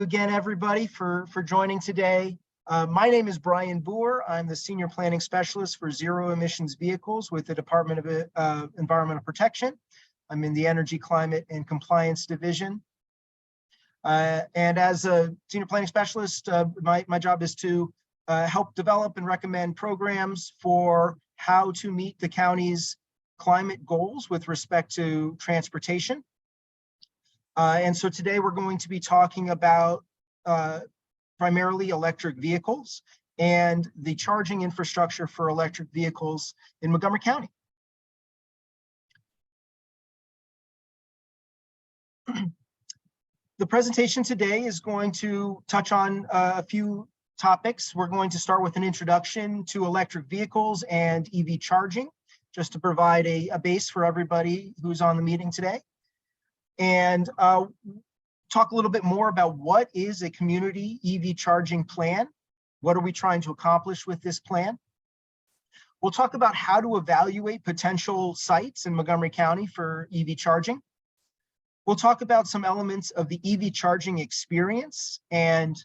Again, everybody, for joining today. My name is Brian Boer. I'm the Senior Planning Specialist for Zero Emissions Vehicles with the Department of Environmental Protection. I'm in the Energy, Climate, and Compliance Division. And as a Senior Planning Specialist, my job is to help develop and recommend programs for how to meet the county's climate goals with respect to transportation. And so today we're going to be talking about primarily electric vehicles and the charging infrastructure for electric vehicles in Montgomery County. The presentation today is going to touch on a few topics. We're going to start with an introduction to electric vehicles and EV charging, just to provide a base for everybody who's on the meeting today. And talk a little bit more about what is a community EV charging plan. What are we trying to accomplish with this plan? We'll talk about how to evaluate potential sites in Montgomery County for EV charging. We'll talk about some elements of the EV charging experience and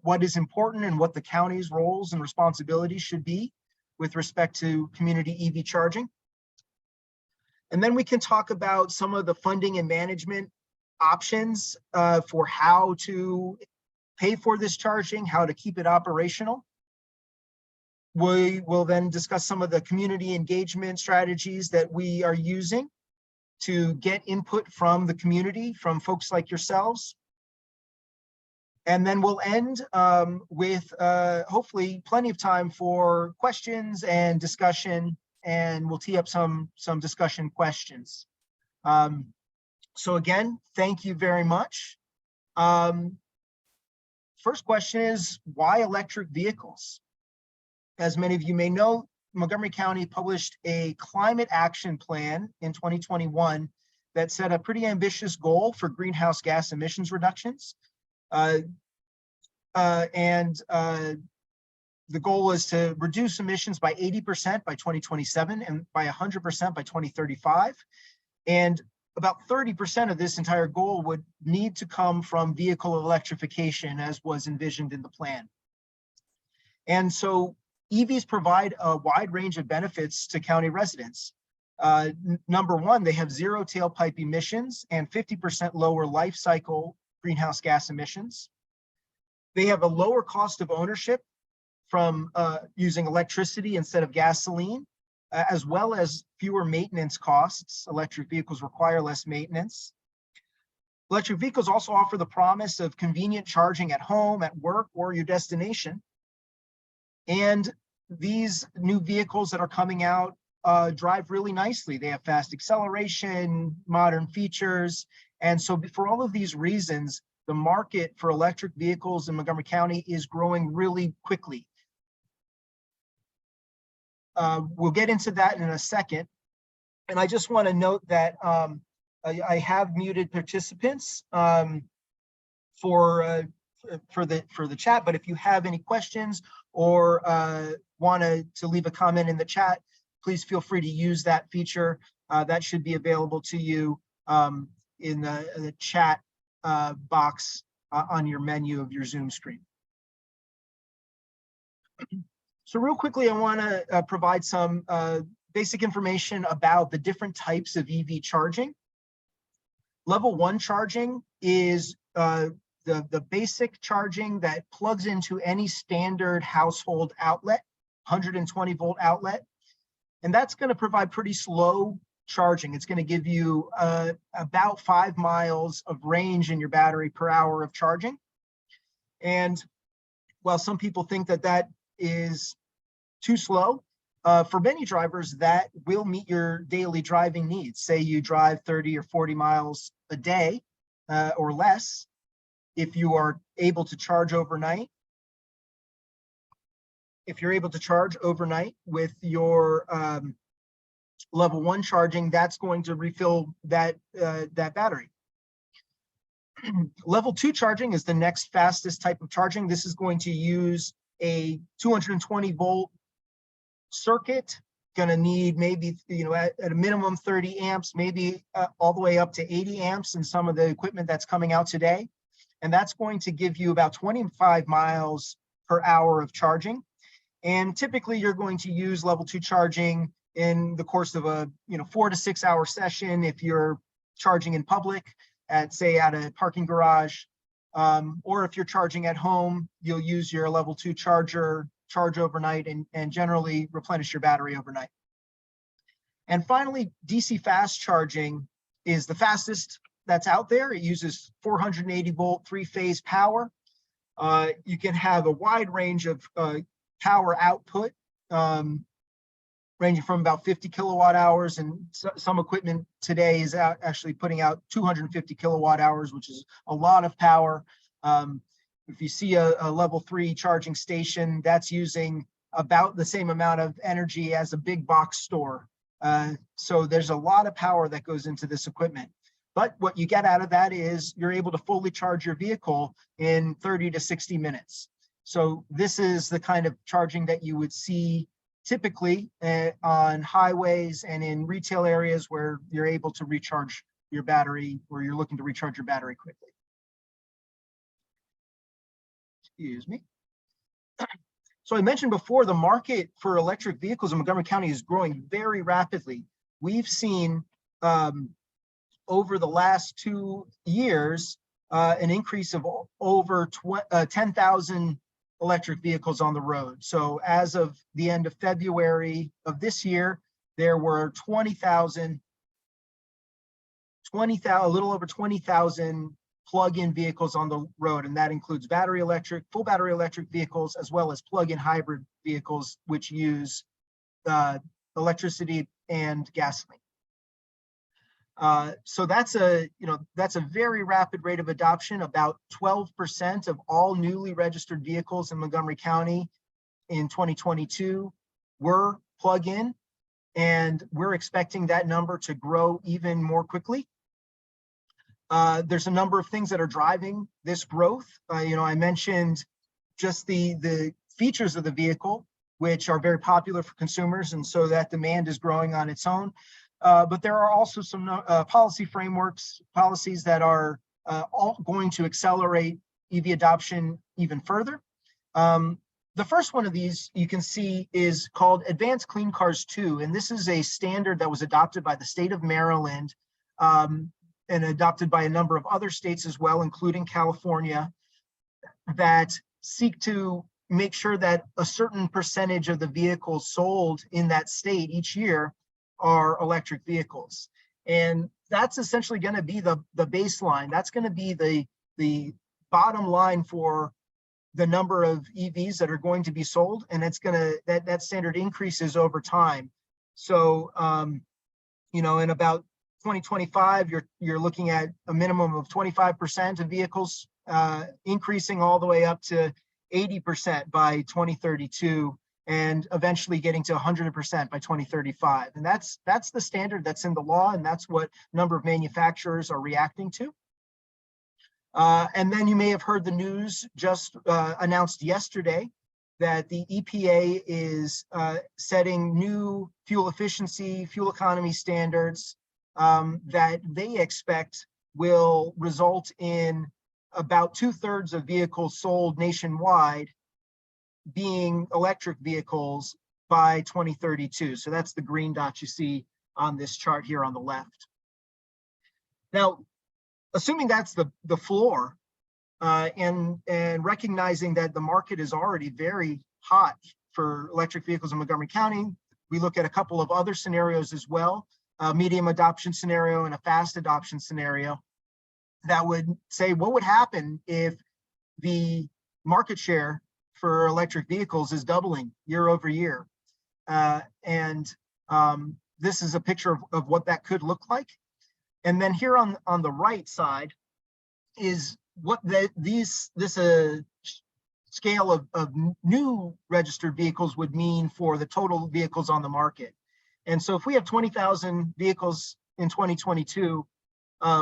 what is important and what the county's roles and responsibilities should be with respect to community EV charging. And then we can talk about some of the funding and management options for how to pay for this charging, how to keep it operational. We will then discuss some of the community engagement strategies that we are using to get input from the community, from folks like yourselves. And then we'll end with hopefully plenty of time for questions and discussion, and we'll tee up some discussion questions. So again, thank you very much. First question is, why electric vehicles? As many of you may know, Montgomery County published a climate action plan in 2021 that set a pretty ambitious goal for greenhouse gas emissions reductions. The goal is to reduce emissions by 80% by 2027 and by 100% by 2035. And about 30% of this entire goal would need to come from vehicle electrification, as was envisioned in the plan. And so EVs provide a wide range of benefits to county residents. Number one, they have zero tailpipe emissions and 50% lower life cycle greenhouse gas emissions. They have a lower cost of ownership from using electricity instead of gasoline, as well as fewer maintenance costs. Electric vehicles require less maintenance. Electric vehicles also offer the promise of convenient charging at home, at work, or your destination. And these new vehicles that are coming out drive really nicely. They have fast acceleration, modern features. And so for all of these reasons, the market for electric vehicles in Montgomery County is growing really quickly. We'll get into that in a second. And I just want to note that I have muted participants for the chat, but if you have any questions or want to leave a comment in the chat, please feel free to use that feature. That should be available to you in the chat box on your menu of your Zoom screen. So real quickly, I want to provide some basic information about the different types of EV charging. Level 1 charging is the basic charging that plugs into any standard household outlet, 120 volt outlet. And that's going to provide pretty slow charging. It's going to give you about 5 miles of range in your battery per hour of charging. And while some people think that that is too slow, for many drivers, that will meet your daily driving needs. Say you drive 30 or 40 miles a day or less. If you are able to charge overnight, with your level 1 charging, that's going to refill that battery. Level 2 charging is the next fastest type of charging. This is going to use a 220 volt circuit, going to need maybe, at a minimum 30 amps, maybe all the way up to 80 amps in some of the equipment that's coming out today. and that's going to give you about 25 miles per hour of charging. And typically you're going to use level 2 charging in the course of a 4 to 6 hour session if you're charging in public at, say, at a parking garage, or if you're charging at home, you'll use your level 2 charger, charge overnight, and generally replenish your battery overnight. And finally, DC fast charging is the fastest that's out there. It uses 480 volt 3-phase power. You can have a wide range of power output, ranging from about 50 kilowatt hours, and some equipment today is actually putting out 250 kilowatt hours, which is a lot of power. If you see a level 3 charging station, that's using about the same amount of energy as a big box store. So there's a lot of power that goes into this equipment. But what you get out of that is you're able to fully charge your vehicle in 30 to 60 minutes. So this is the kind of charging that you would see typically on highways and in retail areas where you're able to recharge your battery, or you're looking to recharge your battery quickly. Excuse me. So I mentioned before, the market for electric vehicles in Montgomery County is growing very rapidly. We've seen over the last 2 years an increase of over 10,000 electric vehicles on the road. So as of the end of February of this year, there were 20,000, a little over 20,000 plug-in vehicles on the road, and that includes battery electric, full battery electric vehicles, as well as plug-in hybrid vehicles, which use electricity and gasoline. So that's a very rapid rate of adoption. About 12% of all newly registered vehicles in Montgomery County in 2022 were plug-in, and we're expecting that number to grow even more quickly. There's a number of things that are driving this growth. I mentioned just the features of the vehicle, which are very popular for consumers, and so that demand is growing on its own. But there are also some policies that are all going to accelerate EV adoption even further. The first one of these you can see is called Advanced Clean Cars 2, and this is a standard that was adopted by the state of Maryland and adopted by a number of other states as well, including California, that seek to make sure that a certain percentage of the vehicles sold in that state each year are electric vehicles. And that's essentially going to be the baseline. That's going to be the bottom line for the number of EVs that are going to be sold, and it's going to that standard increases over time. So in about 2025, you're looking at a minimum of 25% of vehicles increasing all the way up to 80% by 2032, and eventually getting to 100% by 2035. And that's the standard that's in the law, and that's what a number of manufacturers are reacting to. And then you may have heard the news just announced yesterday that the EPA is setting new fuel efficiency, fuel economy standards that they expect will result in about 2/3 of vehicles sold nationwide being electric vehicles by 2032. So that's the green dot you see on this chart here on the left. Now, assuming that's the floor, and recognizing that the market is already very hot for electric vehicles in Montgomery County, we look at a couple of other scenarios as well, a medium adoption scenario and a fast adoption scenario that would say what would happen if the market share for electric vehicles is doubling year over year. This is a picture of what that could look like. And then here on the right side is what this scale of new registered vehicles would mean for the total vehicles on the market. And so if we have 20,000 vehicles in 2022,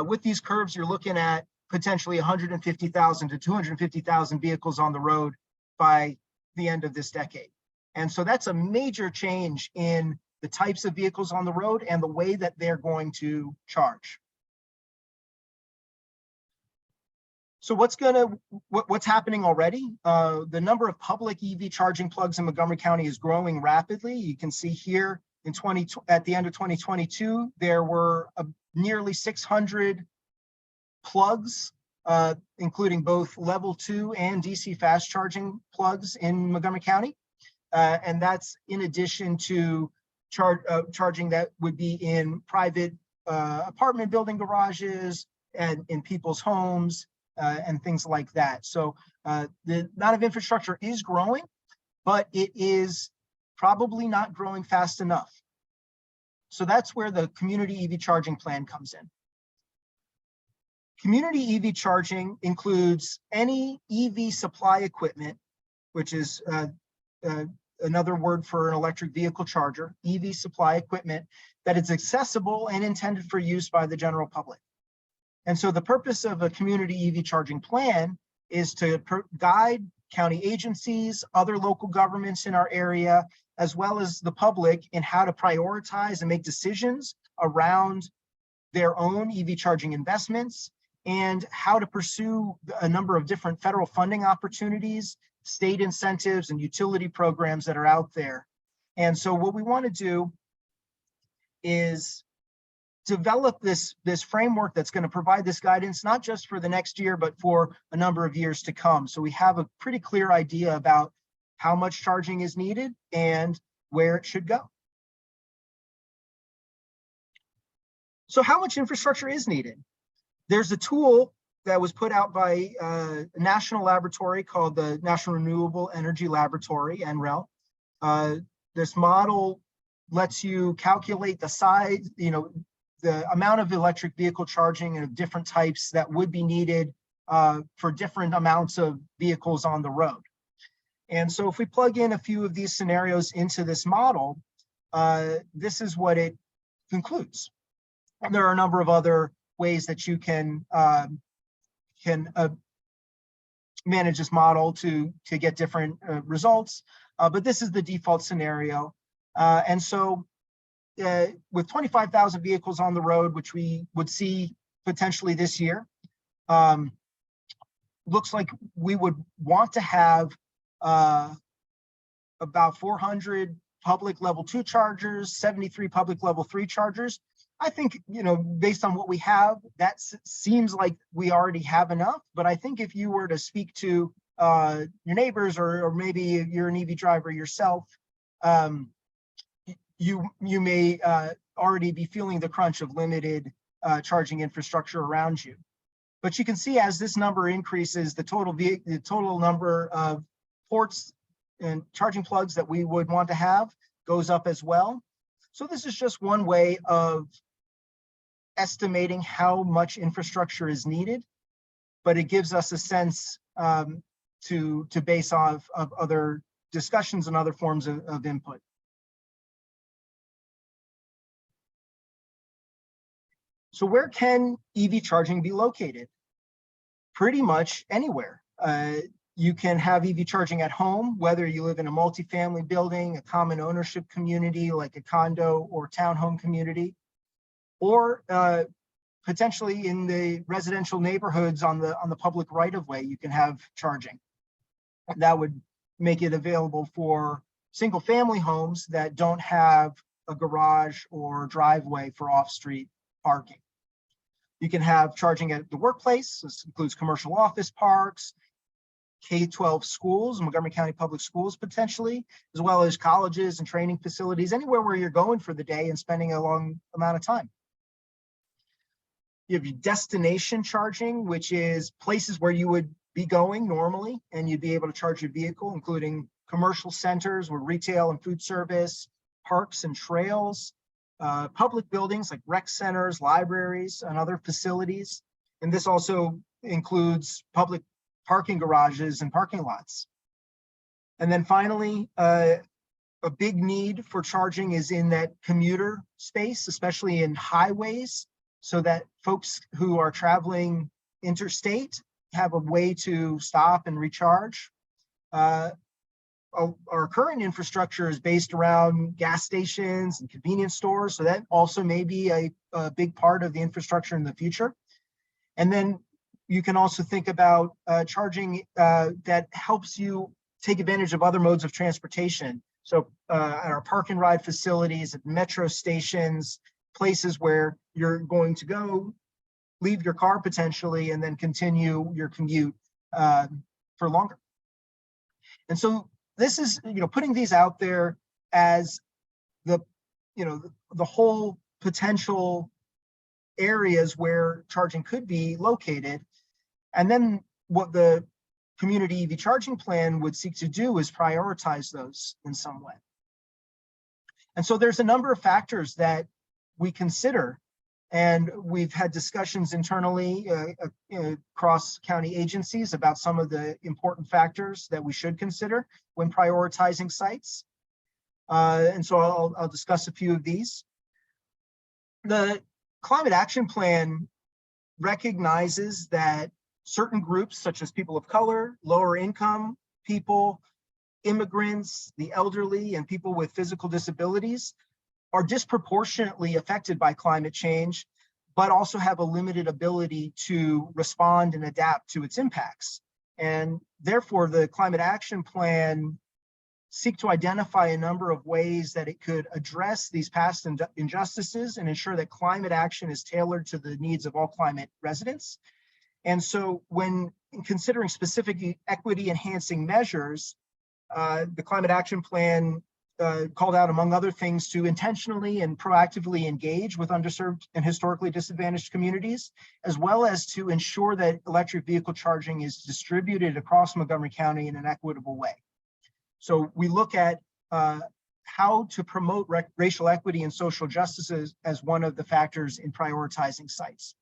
with these curves, you're looking at potentially 150,000 to 250,000 vehicles on the road by the end of this decade. And so that's a major change in the types of vehicles on the road and the way that they're going to charge. So what's happening already? The number of public EV charging plugs in Montgomery County is growing rapidly. You can see here at the end of 2022, there were nearly 600 plugs, including both level 2 and DC fast charging plugs in Montgomery County. And that's in addition to charging that would be in private apartment building garages and in people's homes and things like that. So the amount of infrastructure is growing, but it is probably not growing fast enough. So that's where the community EV charging plan comes in. Community EV charging includes any EV supply equipment, which is another word for an electric vehicle charger, EV supply equipment that is accessible and intended for use by the general public. And so the purpose of a community EV charging plan is to guide county agencies, other local governments in our area, as well as the public in how to prioritize and make decisions around their own EV charging investments and how to pursue a number of different federal funding opportunities, state incentives, and utility programs that are out there. And so what we want to do is develop this framework that's going to provide this guidance, not just for the next year, but for a number of years to come. So we have a pretty clear idea about how much charging is needed and where it should go. So how much infrastructure is needed? There's a tool that was put out by a national laboratory called the National Renewable Energy Laboratory, NREL. This model lets you calculate the size, the amount of electric vehicle charging of different types that would be needed for different amounts of vehicles on the road. And so if we plug in a few of these scenarios into this model, this is what it concludes. And there are a number of other ways that you can manage this model to get different results, but this is the default scenario. And so with 25,000 vehicles on the road, which we would see potentially this year, looks like we would want to have about 400 public level 2 chargers, 73 public level 3 chargers. I think, based on what we have, that seems like we already have enough. But I think if you were to speak to your neighbors, or maybe you're an EV driver yourself, you may already be feeling the crunch of limited charging infrastructure around you. But you can see as this number increases, the total number of ports and charging plugs that we would want to have goes up as well. So this is just one way of estimating how much infrastructure is needed, but it gives us a sense to base off of other discussions and other forms of input. So where can EV charging be located? Pretty much anywhere. You can have EV charging at home, whether you live in a multifamily building, a common ownership community like a condo or townhome community, or potentially in the residential neighborhoods on the public right-of-way, you can have charging. That would make it available for single-family homes that don't have a garage or driveway for off-street parking. You can have charging at the workplace. This includes commercial office parks, K-12 schools, Montgomery County Public Schools potentially, as well as colleges and training facilities, anywhere where you're going for the day and spending a long amount of time. You have your destination charging, which is places where you would be going normally and you'd be able to charge your vehicle, including commercial centers with retail and food service, parks and trails, public buildings like rec centers, libraries, and other facilities. And this also includes public parking garages and parking lots. And then finally, a big need for charging is in that commuter space, especially in highways, so that folks who are traveling interstate have a way to stop and recharge. Our current infrastructure is based around gas stations and convenience stores, so that also may be a big part of the infrastructure in the future. And then, You can also think about charging that helps you take advantage of other modes of transportation. So at our park and ride facilities, at metro stations, places where you're going to go, leave your car potentially, and then continue your commute for longer. And so this is, putting these out there as the whole potential areas where charging could be located. And then what the community EV charging plan would seek to do is prioritize those in some way. And so there's a number of factors that we consider, and we've had discussions internally across county agencies about some of the important factors that we should consider when prioritizing sites. And so I'll discuss a few of these. The Climate Action Plan recognizes that certain groups, such as people of color, lower income people, immigrants, the elderly, and people with physical disabilities, are disproportionately affected by climate change, but also have a limited ability to respond and adapt to its impacts. And therefore, the Climate Action Plan seek to identify a number of ways that it could address these past injustices and ensure that climate action is tailored to the needs of all climate residents. And so when considering specific equity enhancing measures, the Climate Action Plan called out, among other things, to intentionally and proactively engage with underserved and historically disadvantaged communities, as well as to ensure that electric vehicle charging is distributed across Montgomery County in an equitable way. So we look at how to promote racial equity and social justice as one of the factors in prioritizing sites.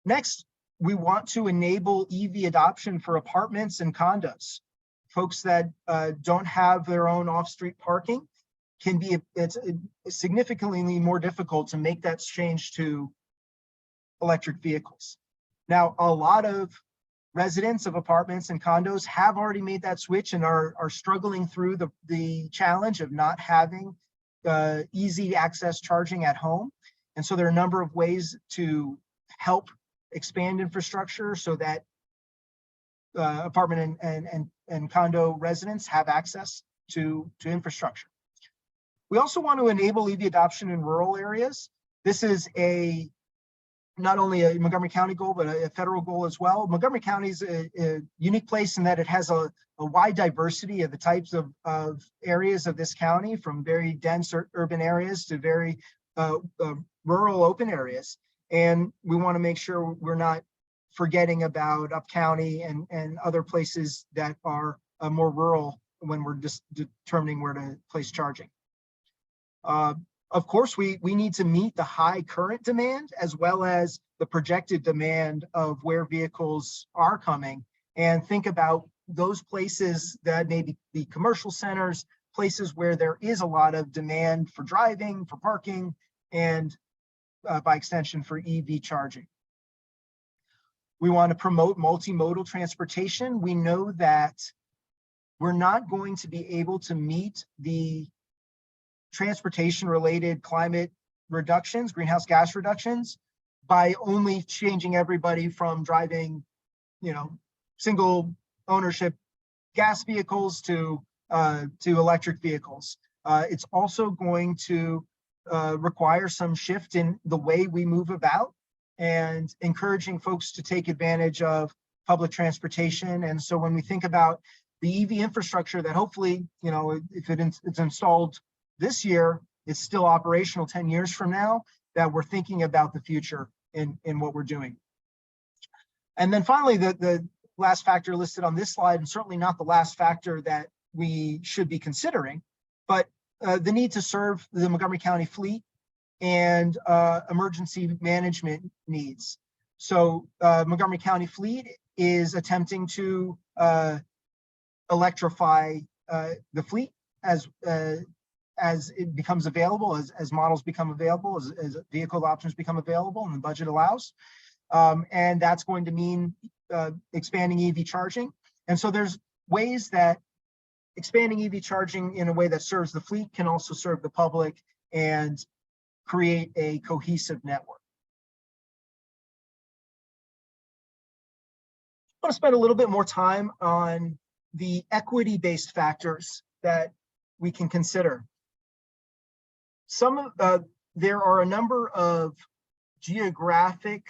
Next, we want to enable EV adoption for apartments and condos. Folks that don't have their own off-street parking it's significantly more difficult to make that change to electric vehicles. Now, a lot of residents of apartments and condos have already made that switch and are struggling through the challenge of not having easy access charging at home. And so there are a number of ways to help expand infrastructure so that apartment and condo residents have access to infrastructure. We also want to enable EV adoption in rural areas. This is not only a Montgomery County goal, but a federal goal as well. Montgomery County is a unique place in that it has a wide diversity of the types of areas of this county, from very dense urban areas to very rural open areas. And we want to make sure we're not forgetting about Up County and other places that are more rural when we're just determining where to place charging. Of course, we need to meet the high current demand as well as the projected demand of where vehicles are coming, and think about those places that maybe be commercial centers, places where there is a lot of demand for driving, for parking, and by extension for EV charging. We want to promote multimodal transportation. We know that we're not going to be able to meet the transportation related climate reductions, greenhouse gas reductions, by only changing everybody from driving, single ownership gas vehicles to electric vehicles. It's also going to require some shift in the way we move about and encouraging folks to take advantage of public transportation. And so when we think about the EV infrastructure that hopefully, if it's installed this year, it's still operational 10 years from now, that we're thinking about the future in what we're doing. And then finally, the last factor listed on this slide, and certainly not the last factor that we should be considering, but the need to serve the Montgomery County fleet and emergency management needs. So Montgomery County Fleet is attempting to electrify the fleet as it becomes available, as models become available, as vehicle options become available and the budget allows. And that's going to mean expanding EV charging. And so there's ways that expanding EV charging in a way that serves the fleet can also serve the public and create a cohesive network. want to spend a little bit more time on the equity-based factors that we can consider. There are a number of geographic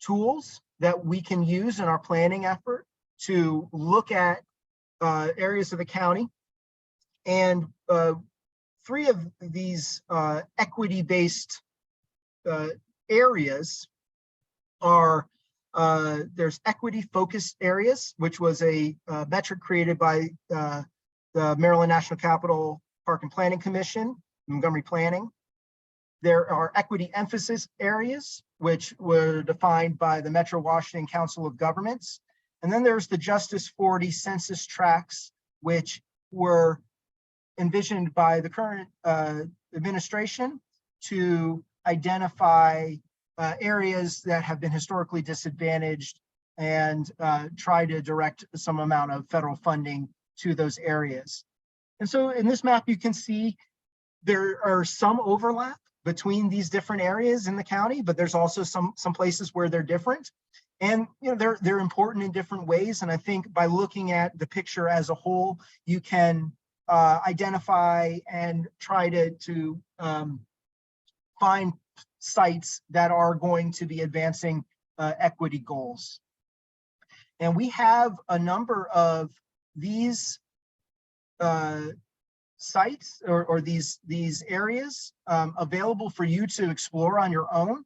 tools that we can use in our planning effort to look at areas of the county. And three of these equity-based areas are there's equity-focused areas, which was a metric created by the Maryland National Capital Park and Planning Commission, Montgomery Planning. There are equity emphasis areas, which were defined by the Metro Washington Council of Governments. And then there's the Justice 40 census tracts, which were envisioned by the current administration to identify areas that have been historically disadvantaged and try to direct some amount of federal funding to those areas. And so in this map, you can see there are some overlap between these different areas in the county, but there's also some places where they're different. And they're important in different ways. And I think by looking at the picture as a whole, you can identify and try to find sites that are going to be advancing equity goals. And we have a number of these sites or these areas available for you to explore on your own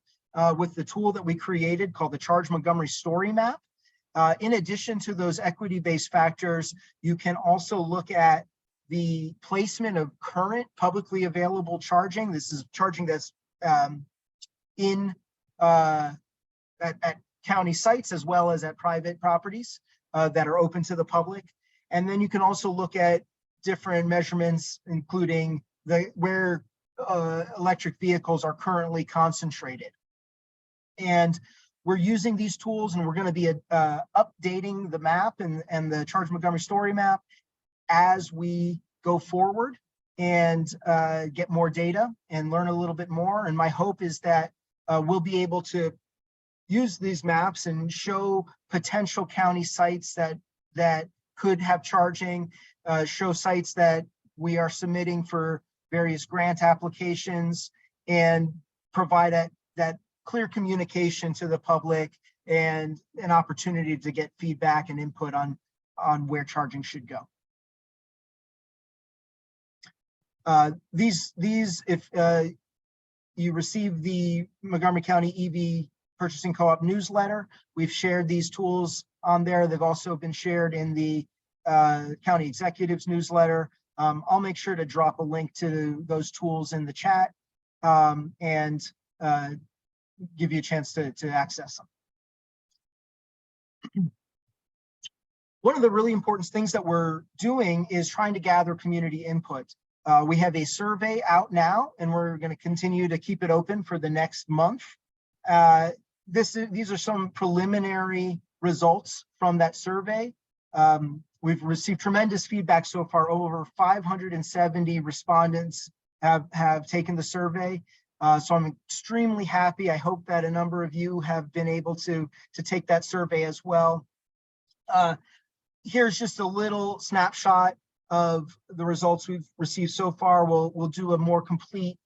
with the tool that we created called the Charge Montgomery Story Map. In addition to those equity-based factors, you can also look at the placement of current publicly available charging. This is charging that's at county sites as well as at private properties that are open to the public. And then you can also look at different measurements, including where electric vehicles are currently concentrated. And we're using these tools, and we're going to be updating the map and the Charge Montgomery Story Map as we go forward and get more data and learn a little bit more. And my hope is that we'll be able to use these maps and show potential county sites that could have charging, show sites that we are submitting for various grant applications, and provide that clear communication to the public and an opportunity to get feedback and input on where charging should go. If you receive the Montgomery County EV Purchasing Co-op newsletter, we've shared these tools on there. They've also been shared in the county executives newsletter. I'll make sure to drop a link to those tools in the chat and give you a chance to access them. One of the really important things that we're doing is trying to gather community input. We have a survey out now, and we're going to continue to keep it open for the next month. These are some preliminary results from that survey. We've received tremendous feedback so far. Over 570 respondents have taken the survey. So I'm extremely happy. I hope that a number of you have been able to take that survey as well. Here's just a little snapshot of the results we've received so far. We'll do a more complete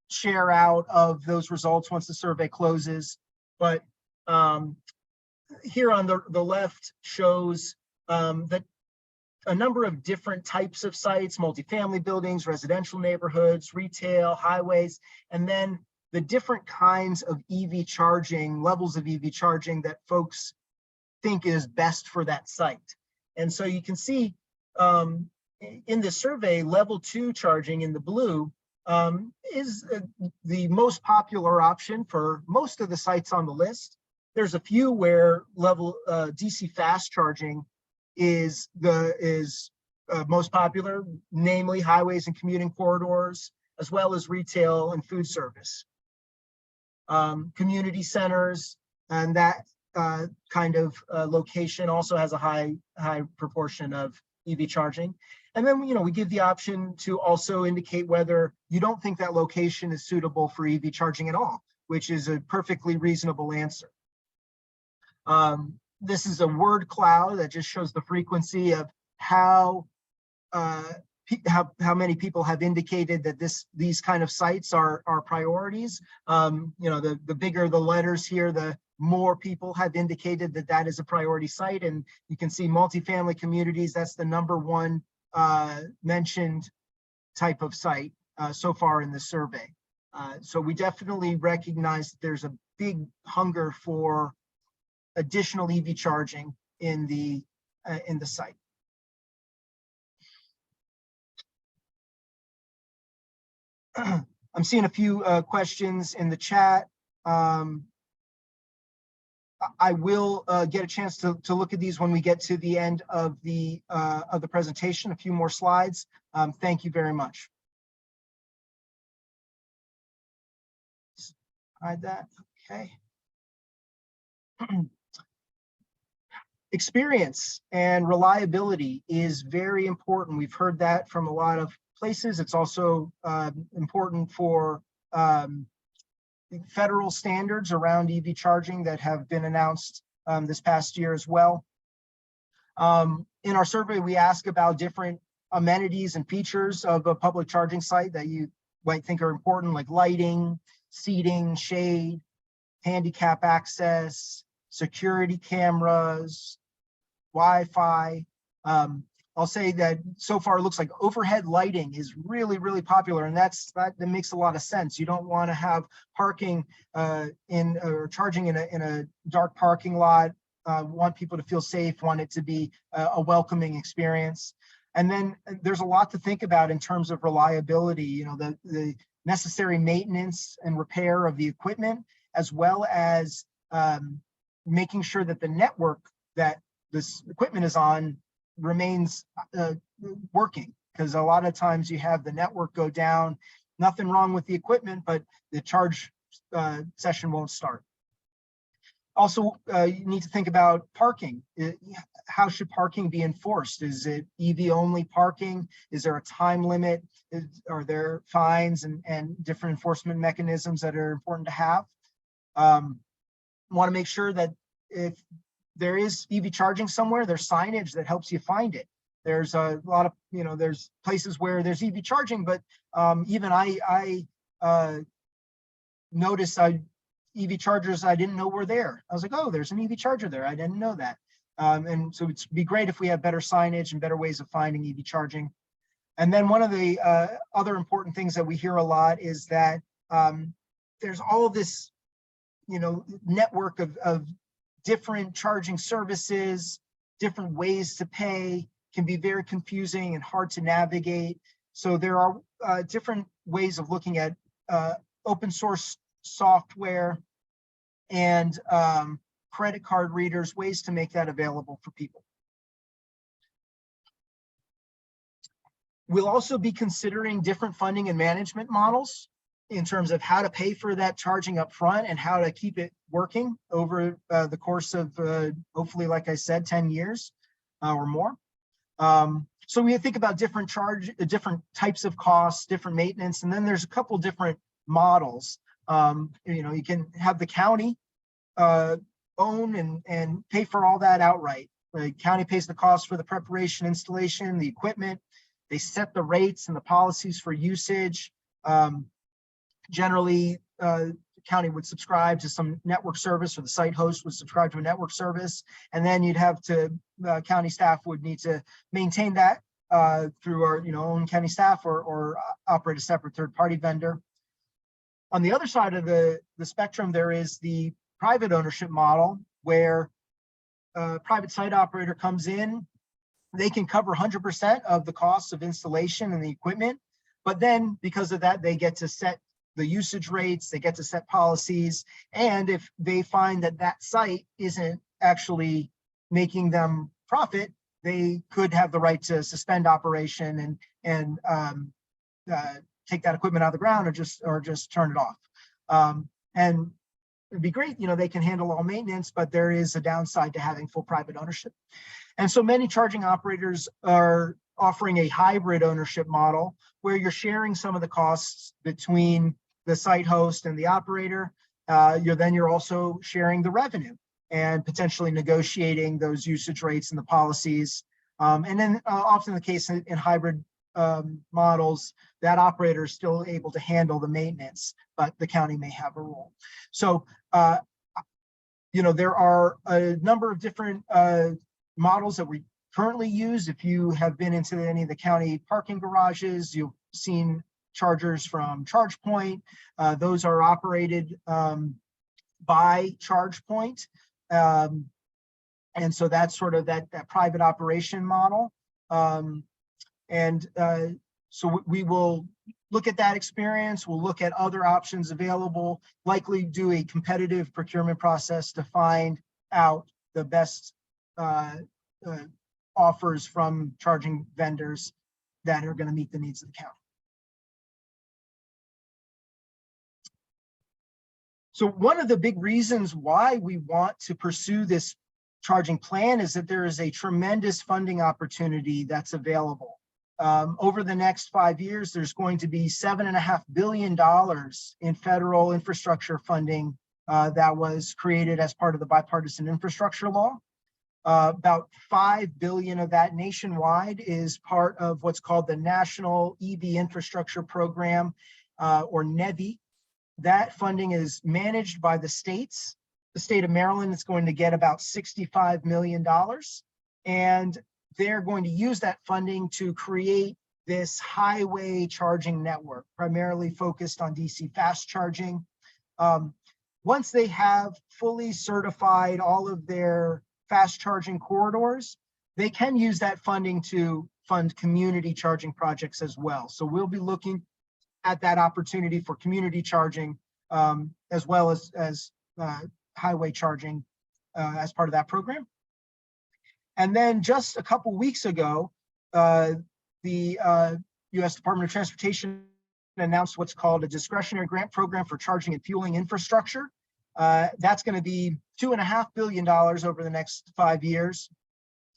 share out of those results once the survey closes. But here on the left shows that a number of different types of sites: multifamily buildings, residential neighborhoods, retail, highways, and then the different kinds of EV charging, levels of EV charging that folks think is best for that site. And so you can see in this survey, level 2 charging in the blue is the most popular option for most of the sites on the list. There's a few where level DC fast charging is most popular, namely highways and commuting corridors, as well as retail and food service. Community centers and that kind of location also has a high proportion of EV charging. And then we give the option to also indicate whether you don't think that location is suitable for EV charging at all, which is a perfectly reasonable answer. This is a word cloud that just shows the frequency of how many people have indicated that these kind of sites are priorities. The bigger the letters here, the more people have indicated that that is a priority site. And you can see multifamily communities, that's the #1 mentioned type of site so far in the survey. So we definitely recognize that there's a big hunger for additional EV charging in the site. I'm seeing a few questions in the chat. I will get a chance to look at these when we get to the end of the presentation. A few more slides. Thank you very much. Hide that. Okay. Experience and reliability is very important. We've heard that from a lot of places. It's also important for federal standards around EV charging that have been announced this past year as well. In our survey, we ask about different amenities and features of a public charging site that you might think are important, like lighting, seating, shade, handicap access, security cameras, Wi-Fi. I'll say that so far it looks like overhead lighting is really, really popular, and that makes a lot of sense. You don't want to have parking or charging in a dark parking lot. Want people to feel safe, want it to be a welcoming experience. And then there's a lot to think about in terms of reliability, the necessary maintenance and repair of the equipment, as well as making sure that the network that this equipment is on remains working, because a lot of times you have the network go down, nothing wrong with the equipment, but the charge session won't start. Also, you need to think about parking. How should parking be enforced? Is it EV only parking? Is there a time limit? Are there fines and different enforcement mechanisms that are important to have? Want to make sure that if there is EV charging somewhere, there's signage that helps you find it. There's a lot of, there's places where there's EV charging, but even I noticed EV chargers I didn't know were there. I was like, oh, there's an EV charger there. I didn't know that. And so it'd be great if we have better signage and better ways of finding EV charging. And then one of the other important things that we hear a lot is that there's all of this, network of different charging services, different ways to pay, can be very confusing and hard to navigate. So there are different ways of looking at open source software and credit card readers, ways to make that available for people. We'll also be considering different funding and management models in terms of how to pay for that charging up front and how to keep it working over the course of hopefully, like I said, 10 years or more. So we think about different types of costs, different maintenance, and then there's a couple different models. You can have the county own and pay for all that outright. The county pays the cost for the preparation, installation, the equipment. They set the rates and the policies for usage. Generally, the county would subscribe to some network service, or the site host would subscribe to a network service, and then you'd have to, county staff would need to maintain that through our own county staff or operate a separate third-party vendor. On the other side of the spectrum, there is the private ownership model, where a private site operator comes in. They can cover 100% of the costs of installation and the equipment, but then because of that, they get to set the usage rates, they get to set policies, and if they find that that site isn't actually making them profit, they could have the right to suspend operation and take that equipment out of the ground, or just turn it off. And it'd be great, they can handle all maintenance, but there is a downside to having full private ownership. And so many charging operators are offering a hybrid ownership model, where you're sharing some of the costs between the site host and the operator. You're also sharing the revenue. and potentially negotiating those usage rates and the policies. And then often the case in hybrid models, that operator is still able to handle the maintenance, but the county may have a role. So, there are a number of different models that we currently use. If you have been into any of the county parking garages, you've seen chargers from ChargePoint. Those are operated by ChargePoint. And so that's sort of that private operation model. So we will look at that experience. We'll look at other options available, likely do a competitive procurement process to find out the best offers from charging vendors that are going to meet the needs of the county. So one of the big reasons why we want to pursue this charging plan is that there is a tremendous funding opportunity that's available. Over the next 5 years, there's going to be $7.5 billion in federal infrastructure funding that was created as part of the bipartisan infrastructure law. About $5 billion of that nationwide is part of what's called the National EV Infrastructure Program, or NEVI. That funding is managed by the states. The state of Maryland is going to get about $65 million, and they're going to use that funding to create this highway charging network, primarily focused on DC fast charging. Once they have fully certified all of their fast charging corridors, they can use that funding to fund community charging projects as well. So we'll be looking at that opportunity for community charging, as well as highway charging as part of that program. And then just a couple weeks ago, the U.S. Department of Transportation announced what's called a discretionary grant program for charging and fueling infrastructure. That's going to be $2.5 billion over the next 5 years.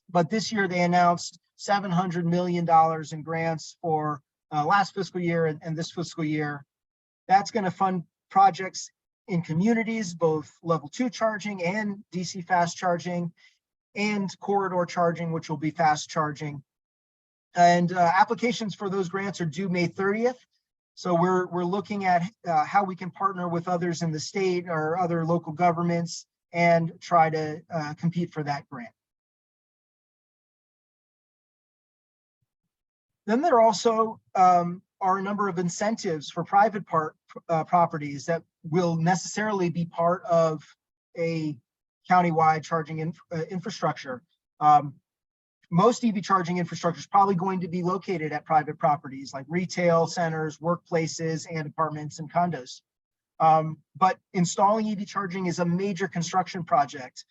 But this year they announced $700 million in grants for last fiscal year and this fiscal year. That's going to fund projects in communities, both level 2 charging and DC fast charging, and corridor charging, which will be fast charging. And applications for those grants are due May 30th. So we're looking at how we can partner with others in the state or other local governments and try to compete for that grant. Then there also are a number of incentives for private properties that will necessarily be part of a countywide charging infrastructure. Most EV charging infrastructure is probably going to be located at private properties like retail centers, workplaces, and apartments and condos. But installing EV charging is a major construction project.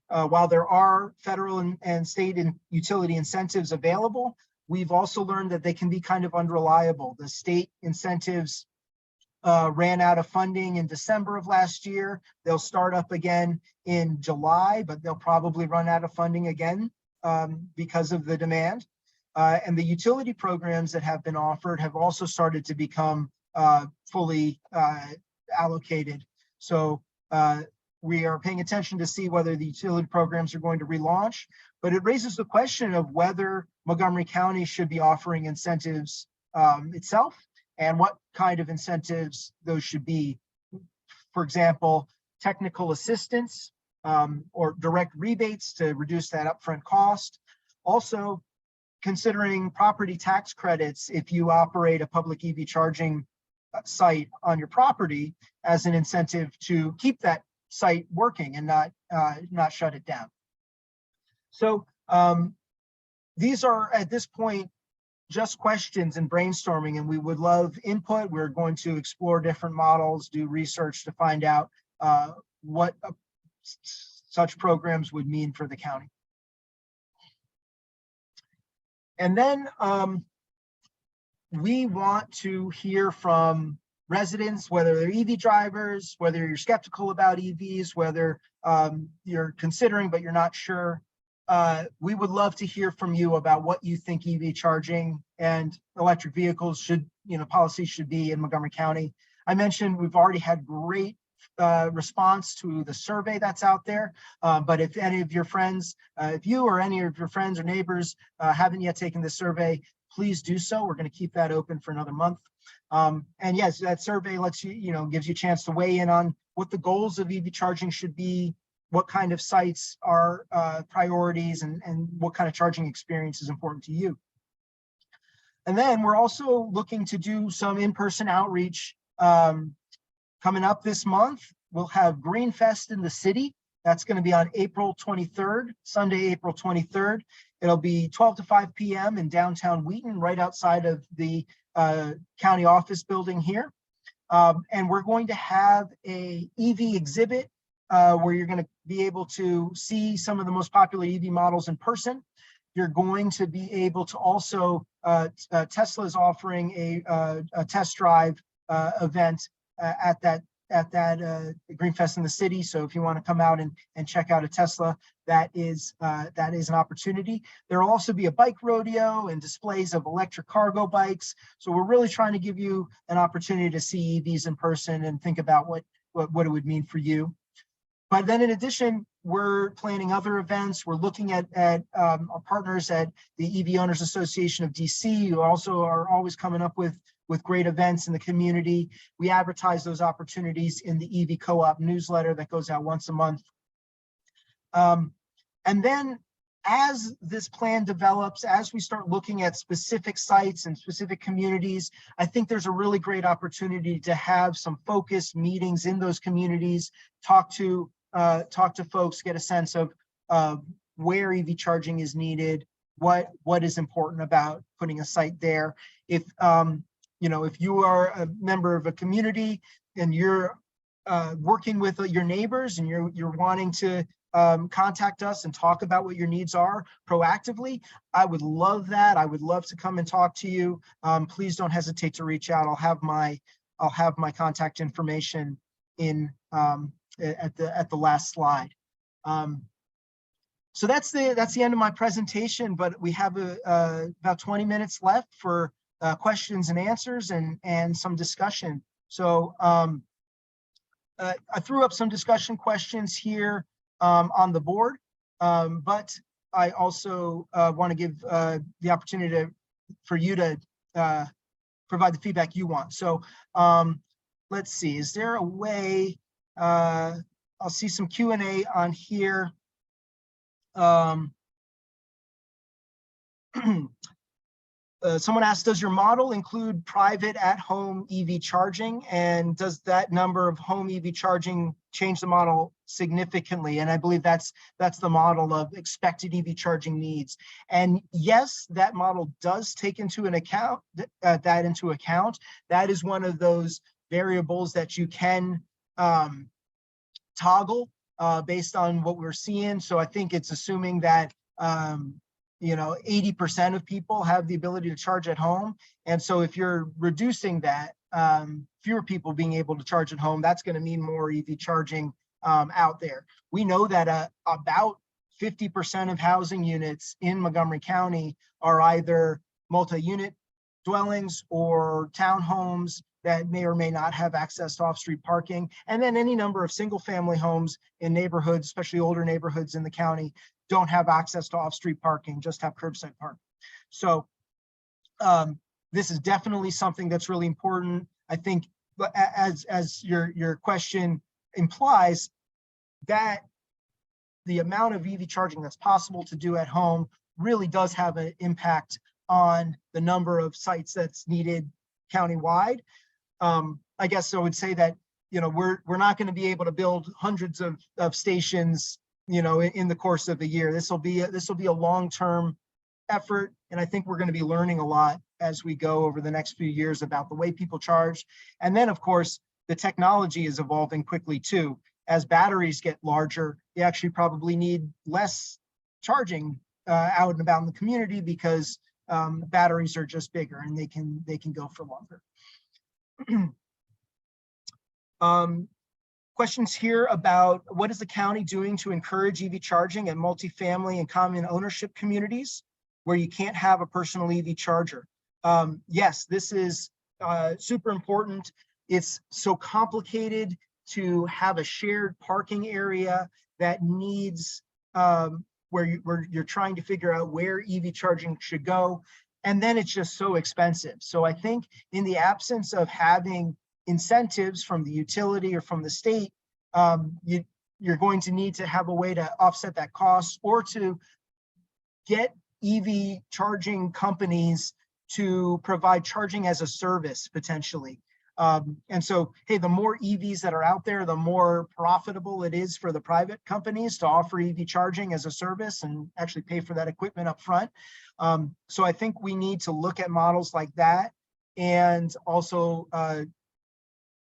While there are federal and state and utility incentives available, we've also learned that they can be kind of unreliable. The state incentives ran out of funding in December of last year. They'll start up again in July, but they'll probably run out of funding again because of the demand. And the utility programs that have been offered have also started to become fully allocated. So we are paying attention to see whether the utility programs are going to relaunch, but it raises the question of whether Montgomery County should be offering incentives itself, and what kind of incentives those should be. For example, technical assistance or direct rebates to reduce that upfront cost. Also, considering property tax credits if you operate a public EV charging site on your property as an incentive to keep that site working and not shut it down. So these are, at this point, just questions and brainstorming, and we would love input. We're going to explore different models, do research to find out what such programs would mean for the county. And then we want to hear from residents, whether they're EV drivers, whether you're skeptical about EVs, whether you're considering but you're not sure. We would love to hear from you about what you think EV charging and electric vehicles should, policies should be in Montgomery County. I mentioned we've already had great response to the survey that's out there. But if any of your friends, if you or any of your friends or neighbors haven't yet taken the survey, please do so. We're going to keep that open for another month. And yes, that survey lets you, gives you a chance to weigh in on what the goals of EV charging should be, what kind of sites are priorities, and what kind of charging experience is important to you. And then we're also looking to do some in-person outreach coming up this month. We'll have Green Fest in the city. That's going to be on April 23rd, Sunday, April 23rd. It'll be 12 to 5 p.m. in downtown Wheaton, right outside of the county office building here. And we're going to have a EV exhibit where you're going to be able to see some of the most popular EV models in person. You're going to be able to also, Tesla is offering a test drive event at that Green Fest in the city. So if you want to come out and check out a Tesla, that is an opportunity. There will also be a bike rodeo and displays of electric cargo bikes. So we're really trying to give you an opportunity to see EVs in person and think about what it would mean for you. But then in addition, we're planning other events. We're looking at our partners at the EV Owners Association of DC, who also are always coming up with great events in the community. We advertise those opportunities in the EV Co-op newsletter that goes out once a month. And then as this plan develops, as we start looking at specific sites and specific communities, I think there's a really great opportunity to have some focused meetings in those communities, talk to folks, get a sense of where EV charging is needed, what is important about putting a site there. If you are a member of a community and you're working with your neighbors and you're wanting to contact us and talk about what your needs are proactively, I would love that. I would love to come and talk to you. Please don't hesitate to reach out. I'll have my contact information in at the last slide. So that's the end of my presentation, but we have about 20 minutes left for questions and answers and some discussion. So I threw up some discussion questions here on the board, but I also want to give the opportunity for you to provide the feedback you want. So let's see, is there a way, I'll see some Q&A on here. Someone asked, does your model include private at-home EV charging? And does that number of home EV charging change the model significantly? And I believe that's the model of expected EV charging needs. And yes, that model does take into account that. That is one of those variables that you can toggle based on what we're seeing. So I think it's assuming that 80% of people have the ability to charge at home. And so if you're reducing that, fewer people being able to charge at home, that's going to mean more EV charging out there. We know that about 50% of housing units in Montgomery County are either multi-unit dwellings or townhomes that may or may not have access to off-street parking. And then any number of single-family homes in neighborhoods, especially older neighborhoods in the county, don't have access to off-street parking, just have curbside parking. So this is definitely something that's really important. I think as your question implies, that the amount of EV charging that's possible to do at home really does have an impact on the number of sites that's needed countywide. I guess I would say that we're not going to be able to build hundreds of stations in the course of a year. This will be a long-term effort, and I think we're going to be learning a lot as we go over the next few years about the way people charge. And then, of course, the technology is evolving quickly too. As batteries get larger, you actually probably need less charging out and about in the community because batteries are just bigger and they can go for longer. Questions here about what is the county doing to encourage EV charging at multifamily and common ownership communities where you can't have a personal EV charger? Yes, this is super important. It's so complicated to have a shared parking area that needs, where you're trying to figure out where EV charging should go. And then it's just so expensive. So I think in the absence of having incentives from the utility or from the state, you're going to need to have a way to offset that cost, or to get EV charging companies to provide charging as a service potentially. And so, hey, the more EVs that are out there, the more profitable it is for the private companies to offer EV charging as a service and actually pay for that equipment up front. So I think we need to look at models like that, and also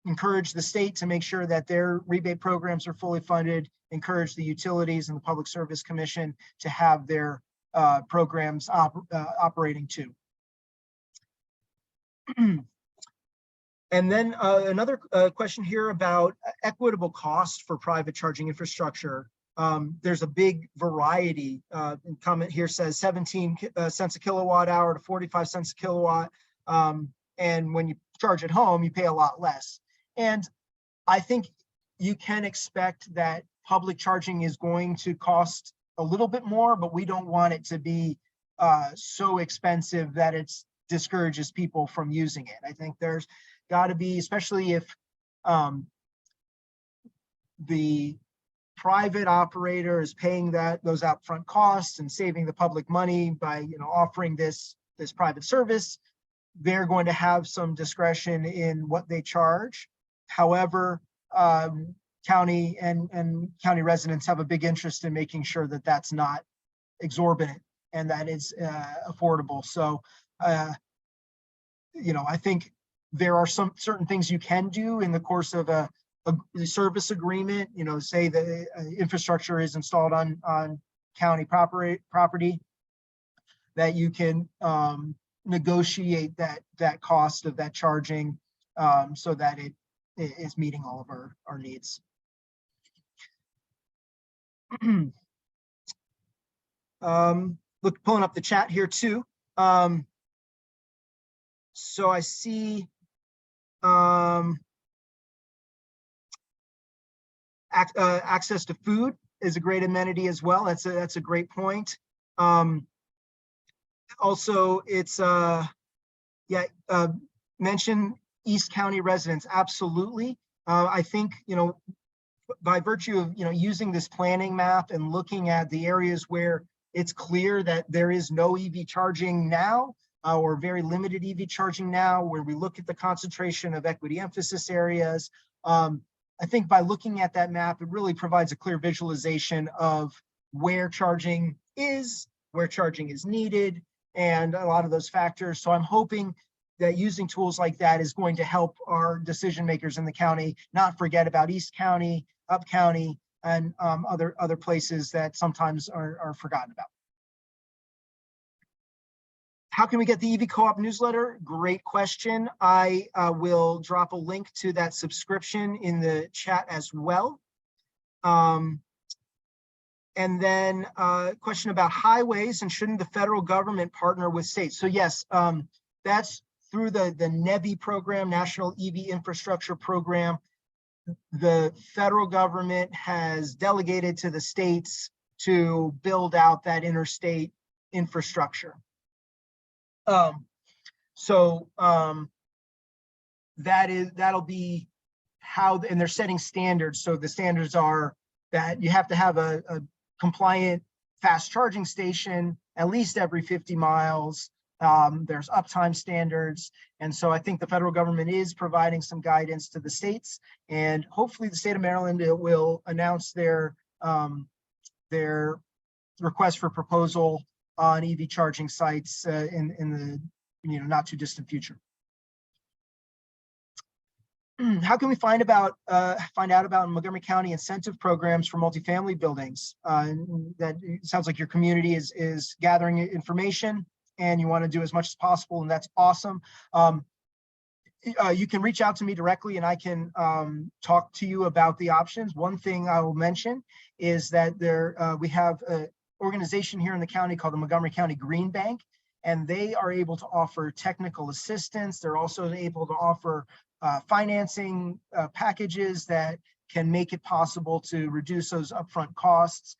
encourage the state to make sure that their rebate programs are fully funded, encourage the utilities and the Public Service Commission to have their programs operating too. And then another question here about equitable cost for private charging infrastructure. There's a big variety. Comment here says 17 cents a kilowatt hour to 45 cents a kilowatt. And when you charge at home, you pay a lot less. And I think you can expect that public charging is going to cost a little bit more, but we don't want it to be so expensive that it discourages people from using it. I think there's got to be, especially if the private operator is paying those upfront costs and saving the public money by offering this private service, they're going to have some discretion in what they charge. However, county and county residents have a big interest in making sure that that's not exorbitant and that it's affordable. So, I think there are some certain things you can do in the course of a service agreement. Say the infrastructure is installed on county property, that you can negotiate that cost of that charging so that it is meeting all of our needs. Look, pulling up the chat here too. So I see access to food is a great amenity as well. That's a great point. Also, it's mention East County residents. Absolutely. I think by virtue of using this planning map and looking at the areas where it's clear that there is no EV charging now, or very limited EV charging now, where we look at the concentration of equity emphasis areas. I think by looking at that map, it really provides a clear visualization of where charging is, where charging is needed, and a lot of those factors. So I'm hoping that using tools like that is going to help our decision makers in the county not forget about East County, Up County, and other places that sometimes are forgotten about. How can we get the EV Co-op newsletter? Great question. I will drop a link to that subscription in the chat as well. And then question about highways, and shouldn't the federal government partner with states? So yes, that's through the NEVI program, National EV Infrastructure Program. The federal government has delegated to the states to build out that interstate infrastructure. That'll be how, and they're setting standards. So the standards are that you have to have a compliant fast charging station at least every 50 miles. There's uptime standards. And so I think the federal government is providing some guidance to the states, and hopefully the state of Maryland will announce their request for proposal on EV charging sites in the not too distant future. How can we find out about Montgomery County incentive programs for multifamily buildings? That it sounds like your community is gathering information and you want to do as much as possible, and that's awesome. You can reach out to me directly and I can talk to you about the options. One thing I will mention is that we have an organization here in the county called the Montgomery County Green Bank, and they are able to offer technical assistance. They're also able to offer financing packages that can make it possible to reduce those upfront costs.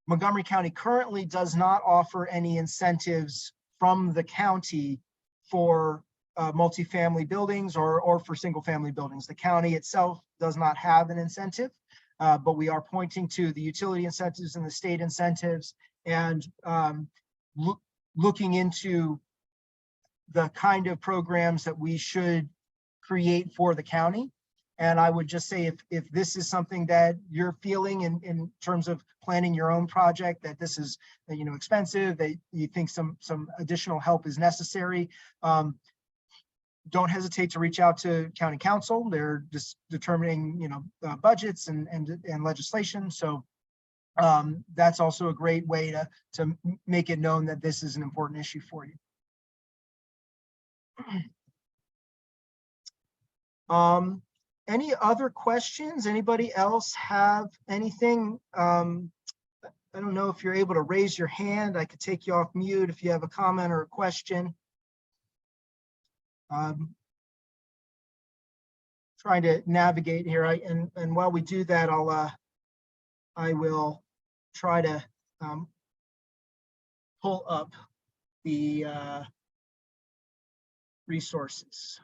Montgomery County currently does not offer any incentives from the county for multifamily buildings or for single family buildings. The county itself does not have an incentive, but we are pointing to the utility incentives and the state incentives, and looking into the kind of programs that we should create for the county. And I would just say, if this is something that you're feeling in terms of planning your own project, that this is, you know, expensive, that you think some additional help is necessary, don't hesitate to reach out to county council. They're just determining, you know, budgets and legislation. So that's also a great way to make it known that this is an important issue for you. Any other questions? Anybody else have anything? I don't know if you're able to raise your hand. I could take you off mute if you have a comment or a question. Trying to navigate here. And while we do that, I will try to pull up the resources.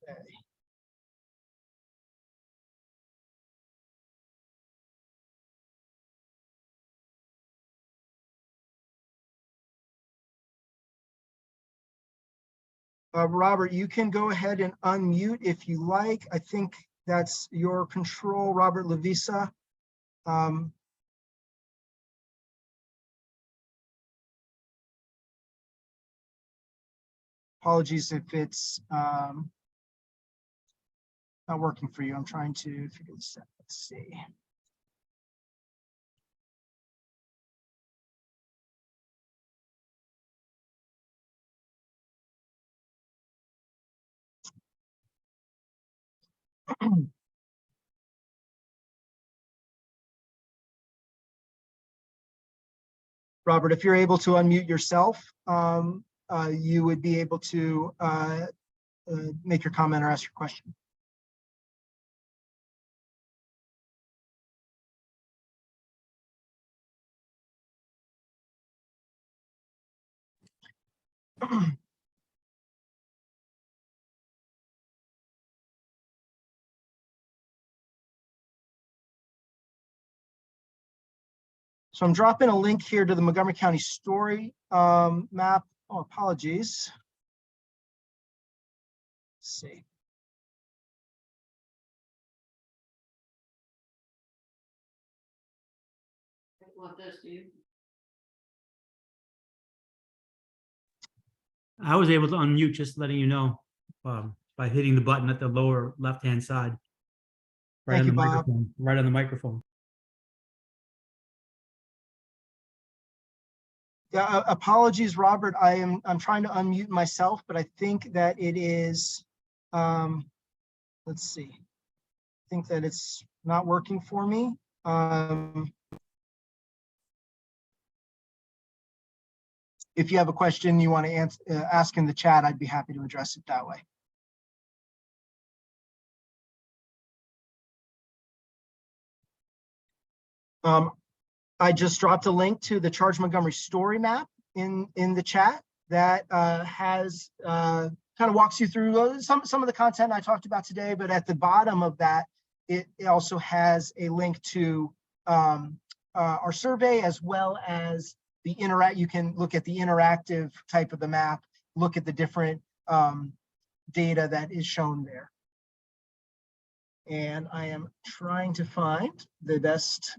Okay. Robert, you can go ahead and unmute if you like. I think that's your control, Robert Levisa. Apologies if it's not working for you. I'm trying to figure this out. Let's see. Robert, if you're able to unmute yourself, you would be able to make your comment or ask your question. So I'm dropping a link here to the Montgomery County story map. Oh, apologies. Let's see. Want this, do you? I was able to unmute, just letting you know, by hitting the button at the lower left-hand side. Right Thank on you, the Bob. microphone. Right on the microphone. Yeah, apologies, Robert. I'm trying to unmute myself, but I think that it is. Let's see. I think that it's not working for me. If you have a question you want to ask in the chat, I'd be happy to address it that way. I just dropped a link to the Charge Montgomery story map in the chat that has kind of walks you through some of the content I talked about today, but at the bottom of that, it also has a link to our survey, as well as the you can look at the interactive type of the map, look at the different data that is shown there. And I am trying to find the best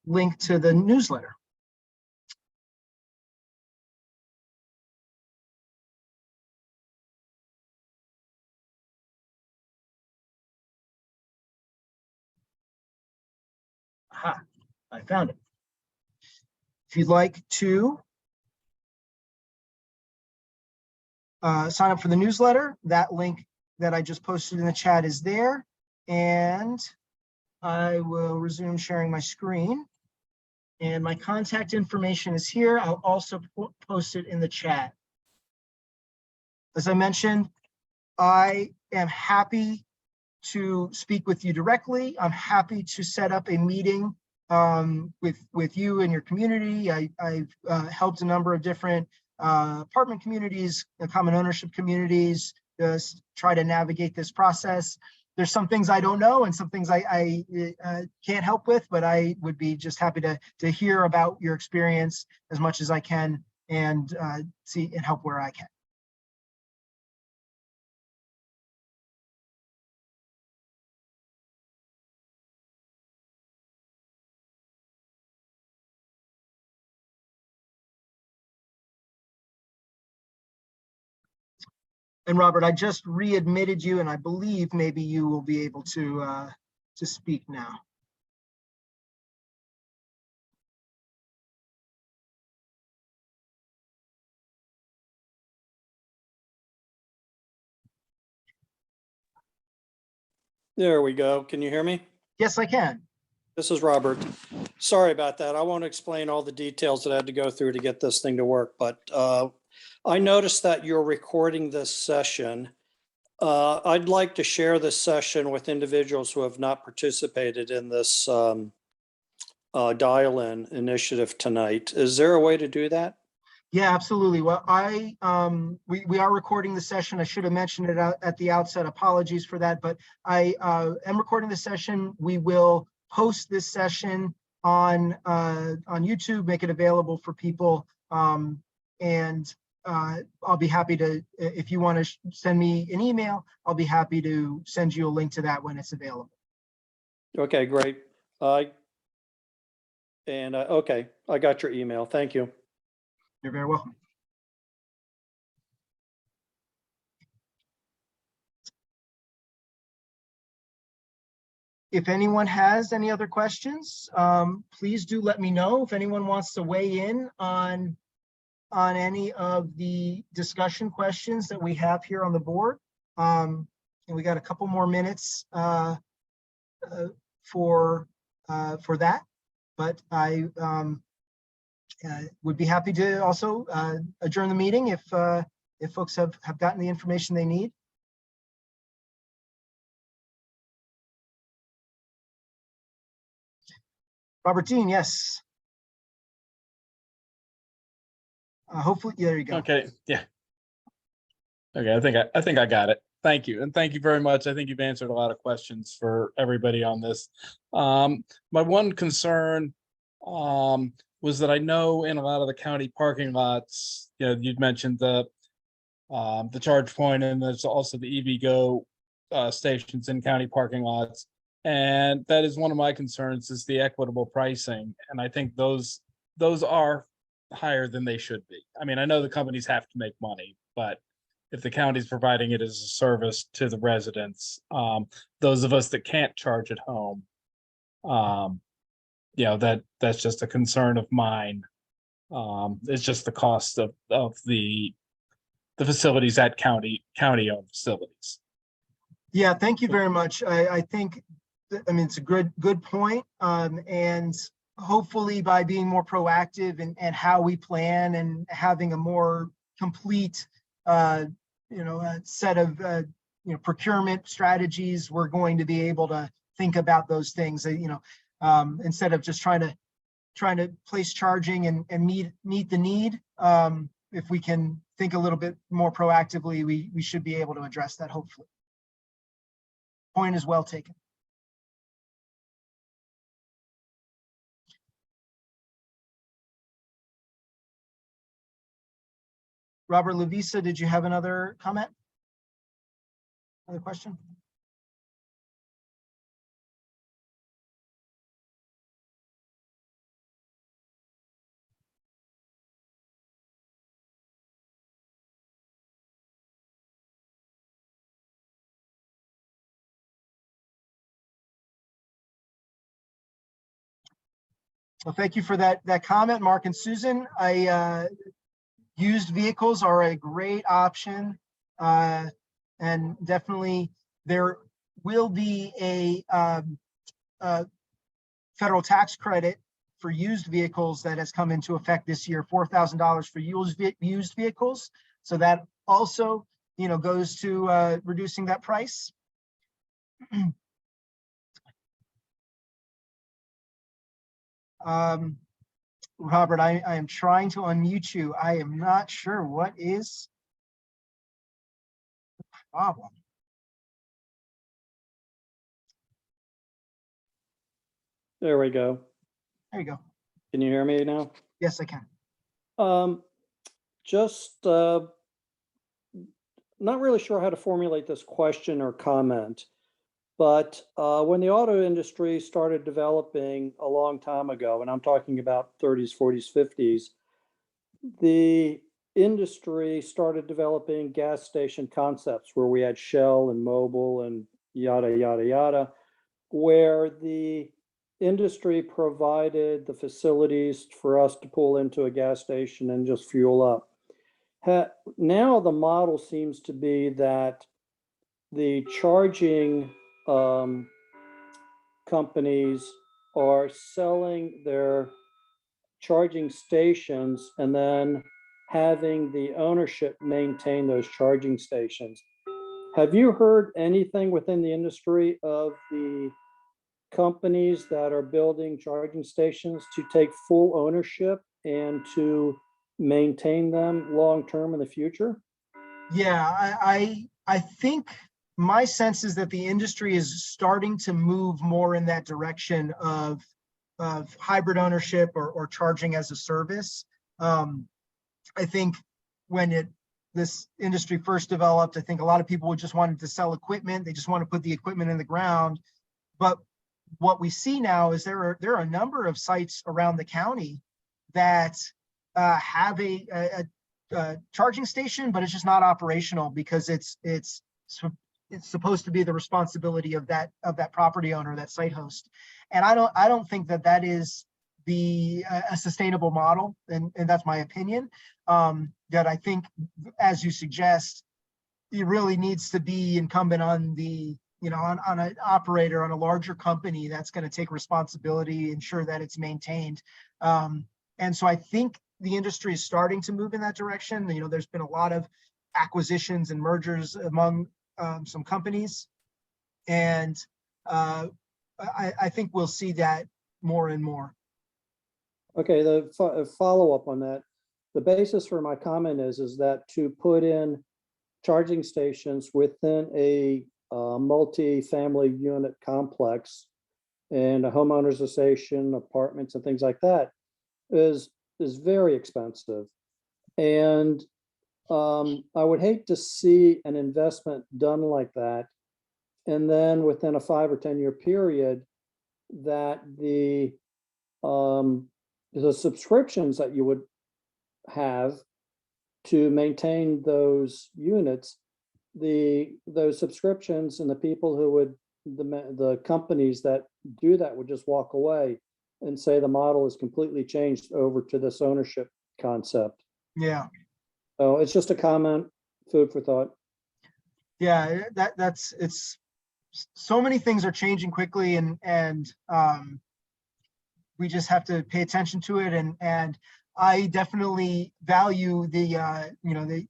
link to the newsletter. Aha, I found it. If you'd like to sign up for the newsletter, that link that I just posted in the chat is there. And I will resume sharing my screen. And my contact information is here. I'll also post it in the chat. As I mentioned, I am happy to speak with you directly. I'm happy to set up a meeting with you and your community. I've helped a number of different apartment communities, common ownership communities, just try to navigate this process. There's some things I don't know and some things I can't help with, but I would be just happy to hear about your experience as much as I can and see and help where I can. And Robert, I just readmitted you, and I believe maybe you will be able to speak now. There we go. Can you hear me? Yes, I can. This is Robert. Sorry about that. I won't explain all the details that I had to go through to get this thing to work, but I noticed that you're recording this session. I'd like to share this session with individuals who have not participated in this dial-in initiative tonight. Is there a way to do that? Yeah, absolutely. Well, we are recording the session. I should have mentioned it at the outset. Apologies for that, but I am recording the session. We will post this session on YouTube, make it available for people. And I'll be happy to, if you want to send me an email, I'll be happy to send you a link to that when it's available. Okay, great. Okay, I got your email. Thank you. You're very welcome. If anyone has any other questions, please do let me know. If anyone wants to weigh in on any of the discussion questions that we have here on the board. And we got a couple more minutes for that, but I would be happy to also adjourn the meeting if folks have gotten the information they need. Robert Dean, yes. Hopefully, there you go. Okay, yeah. Okay, I think I got it. Thank you, and thank you very much. I think you've answered a lot of questions for everybody on this. My one concern was that I know in a lot of the county parking lots, you know, you'd mentioned the charge point, and there's also the EVgo stations in county parking lots, and that is one of my concerns is the equitable pricing, and I think those are higher than they should be. I mean, I know the companies have to make money, but if the county's providing it as a service to the residents, those of us that can't charge at home, you know, that's just a concern of mine. It's just the cost of the facilities at county-owned facilities. Yeah, thank you very much. I think, I mean, it's a good point. And hopefully by being more proactive and how we plan and having a more complete, set of, procurement strategies, we're going to be able to think about those things, instead of just trying to place charging and meet the need. If we can think a little bit more proactively, we should be able to address that, hopefully. Point is well taken. Robert Lavisa, did you have another comment? Another question? Well, thank you for that comment, Mark and Susan. Used vehicles are a great option, and definitely there will be a federal tax credit for used vehicles that has come into effect this year, $4,000 for used vehicles. So that also goes to reducing that price. Robert, I am trying to unmute you. I am not sure what is the problem. There we go. There you go. Can you hear me now? Yes, I can. Just not really sure how to formulate this question or comment, but when the auto industry started developing a long time ago, and I'm talking about 30s, 40s, 50s, the industry started developing gas station concepts where we had Shell and Mobil and yada, yada, yada, where the industry provided the facilities for us to pull into a gas station and just fuel up. Now the model seems to be that the charging companies are selling their charging stations and then having the ownership maintain those charging stations. Have you heard anything within the industry of the companies that are building charging stations to take full ownership and to maintain them long-term in the future? Yeah, I think my sense is that the industry is starting to move more in that direction of hybrid ownership or charging as a service. I think when this industry first developed, I think a lot of people just wanted to sell equipment. They just want to put the equipment in the ground. But what we see now is there are a number of sites around the county that have a charging station, but it's just not operational because it's supposed to be the responsibility of that property owner, that site host. And I don't think that is a sustainable model, and that's my opinion. That I think, as you suggest, it really needs to be incumbent on on an operator, on a larger company that's going to take responsibility, ensure that it's maintained. And so I think the industry is starting to move in that direction. There's been a lot of acquisitions and mergers among some companies. And I think we'll see that more and more. Okay, the follow-up on that, the basis for my comment is that to put in charging stations within a multi-family unit complex and a homeowners association, apartments and things like that is very expensive. And I would hate to see an investment done like that, and then within a 5 or 10 year period that the subscriptions that you would have to maintain those units, those subscriptions and the people who would, the companies that do that would just walk away and say the model is completely changed over to this ownership concept. Yeah. So it's just a comment, food for thought. Yeah, it's so many things are changing quickly, and we just have to pay attention to it. And I definitely value the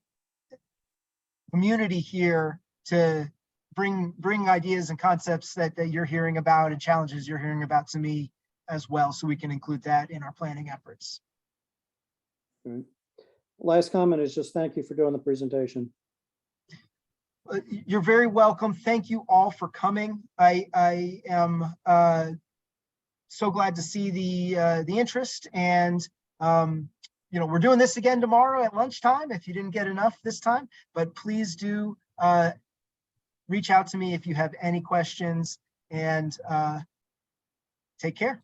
community here to bring ideas and concepts that you're hearing about and challenges you're hearing about to me as well, so we can include that in our planning efforts. Right. Last comment is just thank you for doing the presentation. You're very welcome. Thank you all for coming. I am so glad to see the interest, and we're doing this again tomorrow at lunchtime if you didn't get enough this time, but please do reach out to me if you have any questions, and take care.